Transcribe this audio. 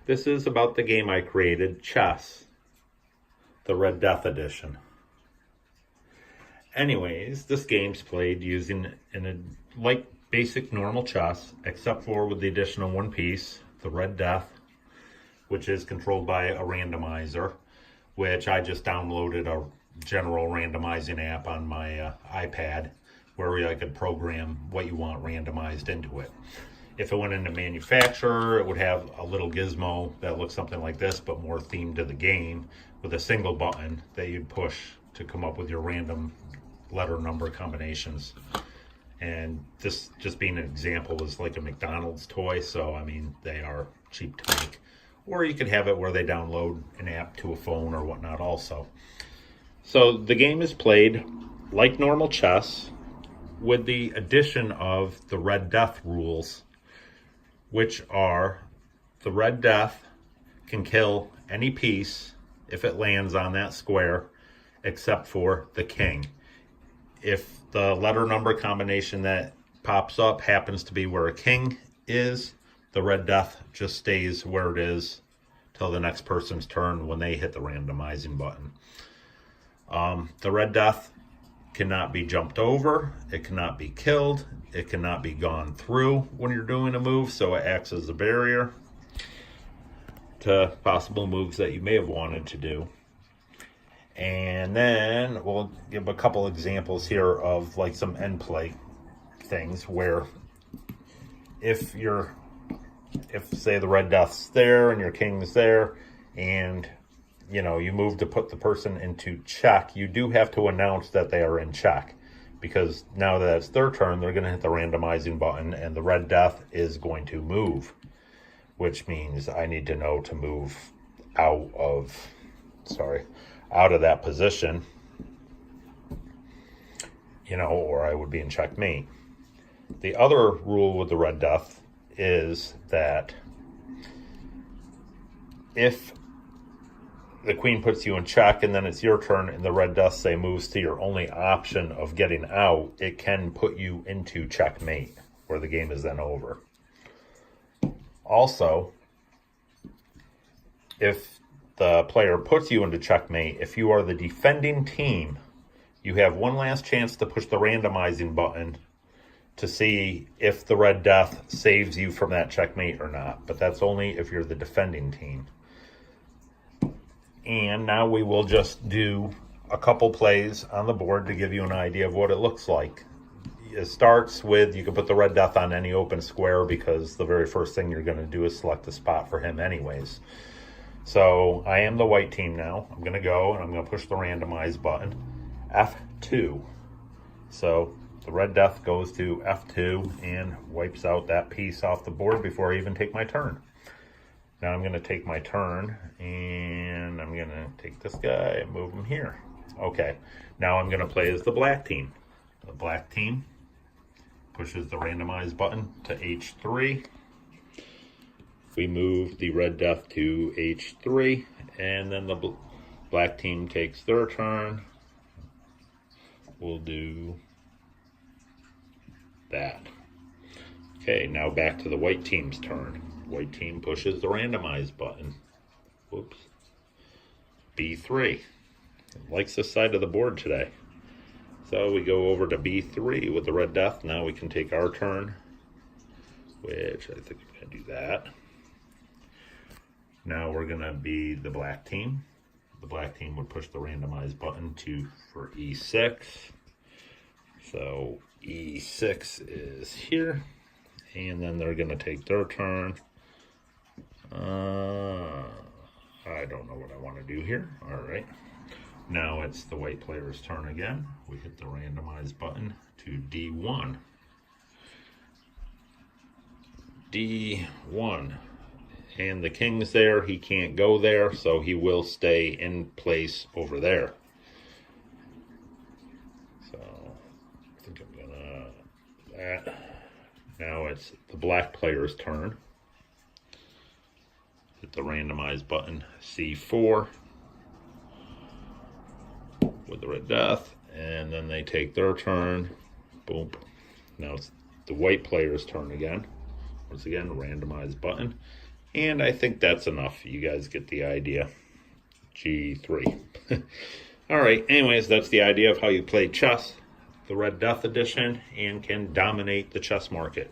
This is about the game I created, chess, the Red Death edition. Anyways, this game's played using like basic normal chess, except for with the addition of one piece, the Red Death, which is controlled by a randomizer, which I just downloaded a general randomizing app on my iPad, where I could program what you want randomized into it. If it went into manufacturer, it would have a little gizmo that looks something like this, but more themed to the game, with a single button that you'd push to come up with your random letter number combinations. And this, just being an example, is like a McDonald's toy, so I mean, they are cheap to make. Or you could have it where they download an app to a phone or whatnot also. So the game is played like normal chess, with the addition of the Red Death rules, which are the Red Death can kill any piece if it lands on that square, except for the king. If the letter number combination that pops up happens to be where a king is, the Red Death just stays where it is till the next person's turn when they hit the randomizing button. The Red Death cannot be jumped over, it cannot be killed, it cannot be gone through when you're doing a move, so it acts as a barrier to possible moves that you may have wanted to do. And then we'll give a couple examples here of like some end play things where if say the Red Death's there and your king's there, and you move to put the person into check, you do have to announce that they are in check, because now that it's their turn, they're going to hit the randomizing button and the Red Death is going to move, which means I need to know to move out of that position, or I would be in checkmate. The other rule with the Red Death is that if the queen puts you in check and then it's your turn and the Red Death, say, moves to your only option of getting out, it can put you into checkmate, where the game is then over. Also, if the player puts you into checkmate, if you are the defending team, you have one last chance to push the randomizing button to see if the Red Death saves you from that checkmate or not. But that's only if you're the defending team. And now we will just do a couple plays on the board to give you an idea of what it looks like. It starts with, you can put the Red Death on any open square, because the very first thing you're going to do is select a spot for him anyways. So I am the white team now. I'm going to go and I'm going to push the randomize button, F2. So the Red Death goes to F2 and wipes out that piece off the board before I even take my turn. Now I'm going to take my turn and I'm going to take this guy and move him here. Okay, now I'm going to play as the black team. The black team pushes the randomize button to H3. We move the Red Death to H3, and then the black team takes their turn. We'll do that. Okay, now back to the white team's turn. White team pushes the randomize button. Whoops. B3. It likes this side of the board today. So we go over to B3 with the Red Death. Now we can take our turn, which I think I'm going to do that. Now we're going to be the black team. The black team would push the randomize button for E6. So E6 is here. And then they're going to take their turn. I don't know what I want to do here. All right. Now it's the white player's turn again. We hit the randomize button to D1. D1. And the king's there. He can't go there, so he will stay in place over there. So I think I'm going to do that. Now it's the black player's turn. Hit the randomize button, C4, with the Red Death, and then they take their turn. Boom. Now it's the white player's turn again. Once again, randomize button, And I think that's enough. You guys get the idea. G3. All right, anyways, that's the idea of how you play chess, the Red Death edition, and can dominate the chess market.